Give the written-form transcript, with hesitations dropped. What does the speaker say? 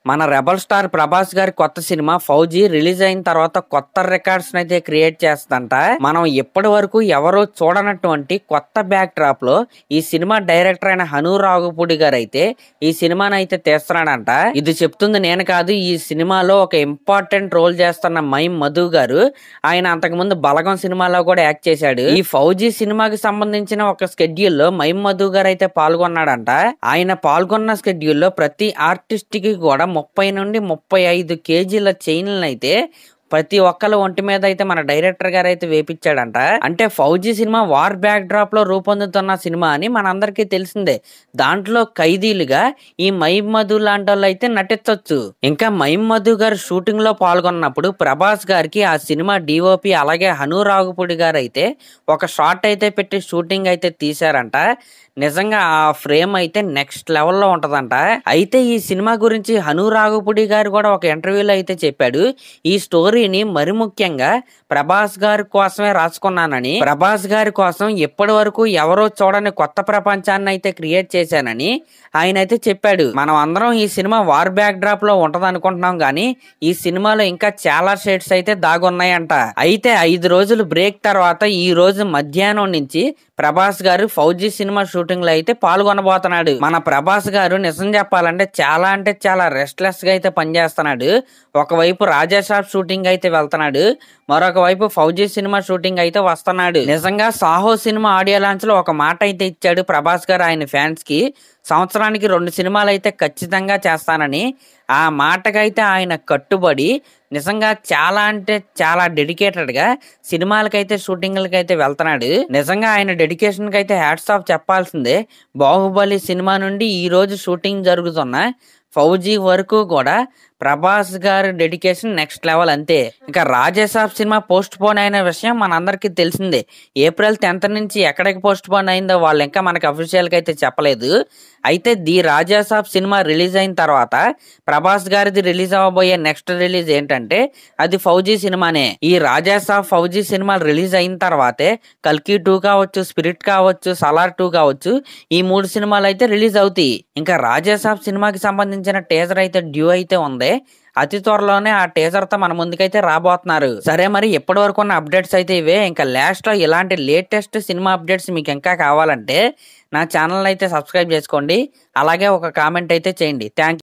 మన rebel star Prabhas గారి కొత్త సినిమా ఫౌజీ రిలీజ్ అయిన తర్వాత కొత్త రికార్డ్స్ అయితే క్రియేట్ చేస్తుందంట. మనం ఇప్పటి వరకు ఎవరో చూడనటువంటి కొత్త బ్యాక్ డ్రాప్ లో ఈ సినిమా డైరెక్టర్ అయిన హను రాఘుపూడి గారు అయితే ఈ సినిమాని అయితే తీస్తున్నాడంట. ఇది చెప్తుంది నేను కాదు, ఈ సినిమాలో ఒక ఇంపార్టెంట్ రోల్ చేస్తున్న మైమ్ మధు గారు. ఆయన అంతకుముందు బలగం సినిమాలో కూడా యాక్ట్ చేశాడు. ఈ ఫౌజీ సినిమాకి సంబంధించిన ఒక స్కెడ్యూల్ లో మైమ్ మధు గారు అయితే పాల్గొన్నాడంట. ఆయన పాల్గొన్న స్కెడ్యూల్ లో ప్రతి ఆర్టిస్ట్ కి కూడా 30 నుండి 35 కేజీల చైన్లను అయితే ప్రతి ఒక్కళ్ళ ఒంటి మీద అయితే మన డైరెక్టర్ గారు అయితే వేపించాడంట. అంటే fauji cinema war back drop లో రూపొందుతున్న సినిమా అని మనందరికీ తెలిసిందే. దాంట్లో ఖైదీలుగా ఈ మైమ్ మధు లాంటి వాళ్ళు అయితే నటించవచ్చు. ఇంకా మైమ్ మధు గారు షూటింగ్ లో పాల్గొన్నప్పుడు ప్రభాస్ గారికి ఆ సినిమా డిఓపి అలాగే హను రాఘుపూడి గారు అయితే ఒక షాట్ అయితే పెట్టి షూటింగ్ అయితే తీశారంట. నిజంగా ఆ ఫ్రేమ్ అయితే నెక్స్ట్ లెవెల్లో ఉంటదంట. అయితే ఈ సినిమా గురించి హను రాఘుపూడి గారు కూడా ఒక ఇంటర్వ్యూలో అయితే చెప్పాడు, ఈ స్టోరీని మరి ముఖ్యంగా ప్రభాస్ గారి కోసమే రాసుకున్నానని, ప్రభాస్ గారి కోసం ఇప్పటి వరకు ఎవరో చూడని కొత్త ప్రపంచాన్ని అయితే క్రియేట్ చేశానని ఆయన అయితే చెప్పాడు. మనం అందరం ఈ సినిమా వార్ బ్యాక్ డ్రాప్ లో ఉంటది అనుకుంటున్నాం గానీ ఈ సినిమాలో ఇంకా చాలా షేడ్స్ అయితే దాగున్నాయంట. అయితే 5 రోజులు బ్రేక్ తర్వాత ఈ రోజు మధ్యాహ్నం నుంచి ప్రభాస్ గారు ఫౌజీ సినిమా షూటింగ్ లో అయితే పాల్గొనబోతున్నాడు. మన ప్రభాస్ గారు నిజం చెప్పాలంటే చాలా రెస్ట్లెస్ గా అయితే పనిచేస్తున్నాడు. ఒకవైపు రాజాసాబ్ షూటింగ్ అయితే వెళ్తున్నాడు, మరొక వైపు ఫౌజీ సినిమా షూటింగ్ అయితే వస్తున్నాడు. నిజంగా సాహో సినిమా ఆడియో లాంచ్ లో ఒక మాట అయితే ఇచ్చాడు ప్రభాస్ గారు ఆయన ఫ్యాన్స్ కి, సంవత్సరానికి 2 సినిమాలు అయితే ఖచ్చితంగా చేస్తానని. ఆ మాటకైతే ఆయన కట్టుబడి నిజంగా చాలా డెడికేటెడ్ గా సినిమాలకైతే షూటింగ్లకి అయితే వెళ్తున్నాడు. నిజంగా ఆయన డెడికేషన్ కి అయితే హ్యాట్స్ ఆఫ్ చెప్పాల్సిందే. బాహుబలి సినిమా నుండి ఈ రోజు షూటింగ్ జరుగుతున్న ఫౌజీ వరకు కూడా ప్రభాస్ గారి డెడికేషన్ నెక్స్ట్ లెవెల్ అంతే. ఇంకా రాజాసాబ్ సినిమా పోస్ట్ పోన్ అయిన విషయం మనందరికీ తెలిసిందే. ఏప్రిల్ 10th నుంచి ఎక్కడికి పోస్ట్ పోన్ అయిందో వాళ్ళు ఇంకా మనకి అఫీషియల్ గా అయితే చెప్పలేదు. అయితే ది రాజాసాబ్ సినిమా రిలీజ్ అయిన తర్వాత ప్రభాస్ గారిది రిలీజ్ అవ్వబోయే నెక్స్ట్ రిలీజ్ ఏంటంటే అది ఫౌజీ సినిమానే. ఈ రాజాసాబ్ ఫౌజీ సినిమాలు రిలీజ్ అయిన తర్వాతే కల్కి 2 కావచ్చు, స్పిరిట్ కావచ్చు, సలార్ 2 కావచ్చు, ఈ 3 సినిమాలు అయితే రిలీజ్ అవుతాయి. ఇంకా రాజాసాబ్ సినిమాకి సంబంధించిన టీజర్ అయితే డ్యూ అయితే ఉంది. అతి త్వరలోనే ఆ టీజర్ తో మన ముందుకైతే రాబోతున్నారు. సరే, మరి ఇప్పటి వరకు ఉన్న అప్డేట్స్ అయితే ఇవే. ఇంకా లాస్ట్ లో ఇలాంటి లేటెస్ట్ సినిమా అప్డేట్స్ మీకు ఇంకా కావాలంటే నా ఛానల్ అయితే సబ్స్క్రైబ్ చేసుకోండి, అలాగే ఒక కామెంట్ అయితే చేయండి. Thank you.